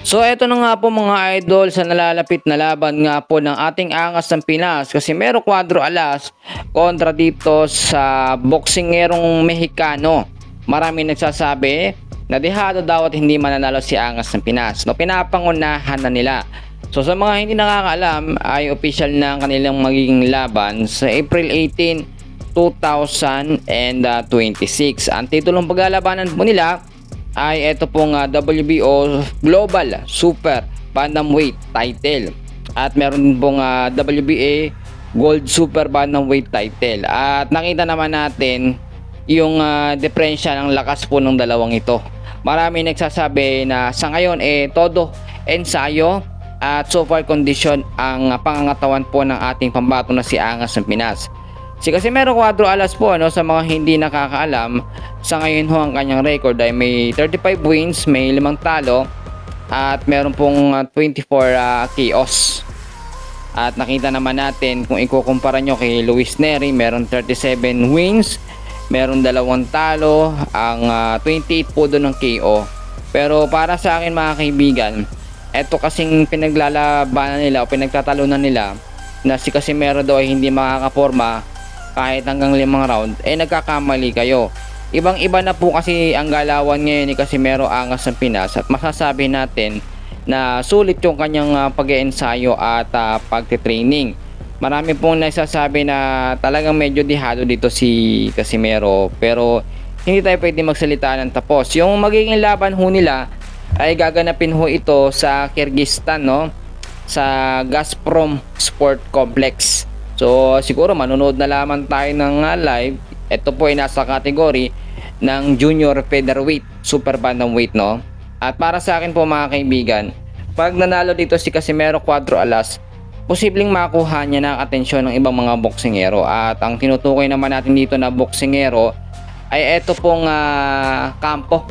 So eto na nga po mga idol sa nalalapit na laban nga po ng ating Angas ng Pinas, Casimero Cuadro Alas kontra dito sa boksingerong Mexicano. Marami nagsasabi na dehado daw at hindi mananalo si Angas ng Pinas. No, pinapangunahan na nila. So sa mga hindi nakakaalam ay official na ang kanilang magiging laban sa April 18, 2026. Ang titulong paglalabanan po nila ay ito pong WBO Global Super Bantamweight title at meron din pong WBA Gold Super Bantamweight title. At nakita naman natin yung diferensya ng lakas po ng dalawang ito. Marami nagsasabi na sa ngayon todo ensayo at so far condition ang pangangatawan po ng ating pambato na si Angas ng Pinas. Si Casimero Cuadro Alas po, sa mga hindi nakakaalam, sa ngayon ho ang kanyang record ay may 35 wins, may 5 talo at meron pong 24 KOs. At nakita naman natin kung ikukumpara nyo kay Luis Nery, meron 37 wins, meron 2 talo, ang 28 po doon ng KO. Pero para sa akin mga kaibigan, eto kasing pinaglalabanan nila o pinagtatalunan nila na si Casimero daw ay hindi makakaporma kahit hanggang 5 round, nagkakamali kayo. Ibang iba na po kasi ang galawan ngayon ni Casimero Angas ng Pinas at masasabi natin na sulit yung kanyang pag-iensayo at pagtitraining. Marami pong nagsasabi na talagang medyo dihado dito si Casimero, pero hindi tayo pwede magsalita ng tapos. Yung magiging laban ho nila ay gaganapin ho ito sa Kyrgyzstan, no? Sa Gazprom Sport Complex. So siguro manonood na lamang tayo ng live. Ito po ay nasa kategory ng Junior Featherweight Super Bantamweight, no? At para sa akin po mga kaibigan, pag nanalo dito si Casimero Cuadro Alas, posibleng makuha niya ng atensyon ng ibang mga boksingero. At ang tinutukoy naman natin dito na boksingero ay ito pong kampo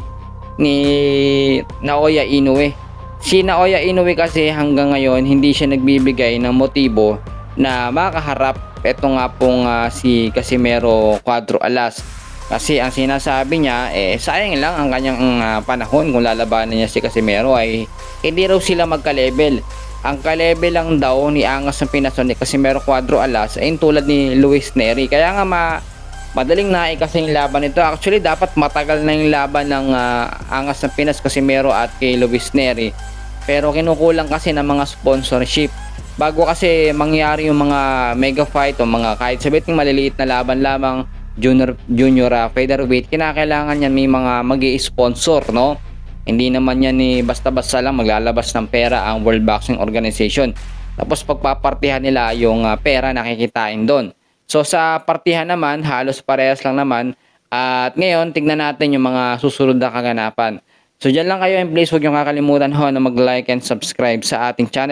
ni Naoya Inoue. Si Naoya Inoue kasi hanggang ngayon hindi siya nagbibigay ng motibo na makaharap ito nga pong si Casimero Cuadro Alas. Kasi ang sinasabi niya sayang lang ang kanyang panahon kung lalabanan niya si Casimero ay hindi raw sila magka-level. Ang ka-level lang daw ni Angas ng Pinas ni Casimero Cuadro Alas ay tulad ni Luis Nery. Kaya nga madaling kasi yung laban nito. Actually dapat matagal na yung laban ng Angas ng Pinas, Casimero at kay Luis Nery. Pero kinukulang kasi ng mga sponsorship. Bago kasi mangyari yung mga mega fight o mga kahit sabihin maliliit na laban lamang junior featherweight, kinakailangan yan may mga magi-sponsor, no? Hindi naman yan basta-basta lang maglalabas ng pera ang World Boxing Organization. Tapos pagpapartihan nila yung pera nakikitain doon. So sa partihan naman, halos parehas lang naman. At ngayon, tignan natin yung mga susunod na kaganapan. So dyan lang kayo, and please huwag nyo kakalimutan na mag-like and subscribe sa ating channel.